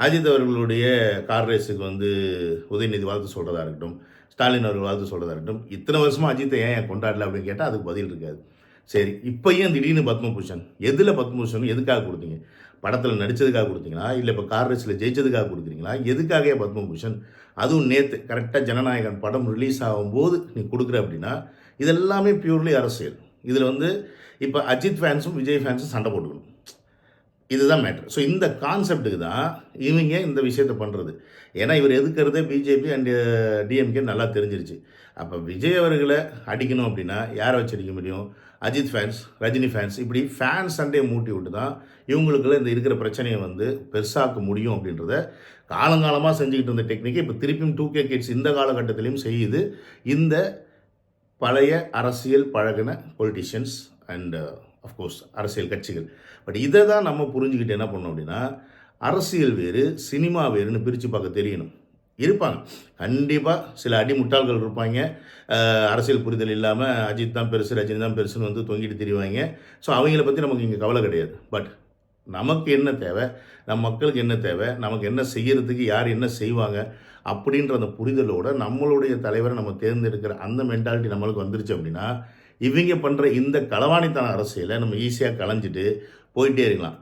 அஜித் அவர்களுடைய கார் ரேஸுக்கு வந்து உதயநிதி வாழ்த்து சொல்கிறதா இருக்கட்டும், ஸ்டாலின் அவர்கள் வாழ்த்து சொல்கிறதா இருக்கட்டும், இத்தனை வருஷமாக அஜித்தை ஏன் கொண்டாடல அப்படின்னு கேட்டால் அதுக்கு பதில் இருக்காது. சரி, இப்போ ஏன் திடீர்னு பத்மபூஷன்? எதில் பத்மபூஷன் எதுக்காக கொடுத்தீங்க? படத்தில் நடித்ததுக்காக கொடுத்தீங்களா? இல்லை இப்போ கார் ரேஸில் ஜெயிச்சதுக்காக கொடுக்குறீங்களா? எதுக்காக பத்மபூஷன்? அதுவும் நேற்று கரெக்டாக ஜனநாயகன் படம் ரிலீஸ் ஆகும்போது நீ கொடுக்குற அப்படின்னா இதெல்லாமே பியூர்லி அரசியல். இதில் வந்து இப்போ அஜித் ஃபேன்ஸும் விஜய் ஃபேன்ஸும் சண்டை போட்டுக்கணும், இதுதான் மேட்ரு. ஸோ இந்த கான்செப்டுக்கு தான் இவங்க இந்த விஷயத்தை பண்ணுறது. ஏன்னா இவர் எதுக்கிறதே பிஜேபி அண்ட் டிஎம்கே நல்லா தெரிஞ்சிருச்சு. அப்போ விஜய் அவர்களை அடிக்கணும் அப்படின்னா யாரை வச்சு அடிக்க முடியும்? அஜித் ஃபேன்ஸ், ரஜினி ஃபேன்ஸ், இப்படி ஃபேன்ஸ் சண்டையை மூட்டி விட்டு தான் இவங்களுக்குள்ள இந்த இருக்கிற பிரச்சனையை வந்து பெருசாக்க முடியும் அப்படின்றத காலங்காலமாக செஞ்சுக்கிட்டு இருந்த டெக்னிக்கை இப்போ திருப்பியும் 2K கிட்ஸ் இந்த காலகட்டத்திலையும் செய்யுது இந்த பழைய அரசியல் பழகின பொலிட்டிஷியன்ஸ் அண்ட் அஃப்கோர்ஸ் அரசியல் கட்சிகள். பட் இதை தான் நம்ம புரிஞ்சுக்கிட்டு என்ன பண்ணோம் அப்படின்னா, அரசியல் வேறு சினிமா வேறுன்னு பிரித்து பார்க்க தெரியணும். இருப்பாங்க கண்டிப்பாக சில அடிமுட்டாள்கள் இருப்பாங்க, அரசியல் புரிதல் இல்லாமல் அஜித் தான் பெருசு ரஜினி தான் பெருசுன்னு வந்து தொங்கிட்டு திரிவாங்க. ஸோ அவங்கள பற்றி நமக்கு இங்கே கவலை கிடையாது. பட் நமக்கு என்ன தேவை, நம் மக்களுக்கு என்ன தேவை, நமக்கு என்ன செய்கிறதுக்கு யார் என்ன செய்வாங்க அப்படின்ற அந்த புரிதலோடு நம்மளுடைய தலைவரை நம்ம தேர்ந்தெடுக்கிற அந்த மென்டாலிட்டி நம்மளுக்கு வந்துருச்சு அப்படின்னா இவங்க பண்ணுற இந்த களவாணித்தன அரசியலை நம்ம ஈஸியாக களைஞ்சிட்டு போயிட்டே இருக்கலாம்.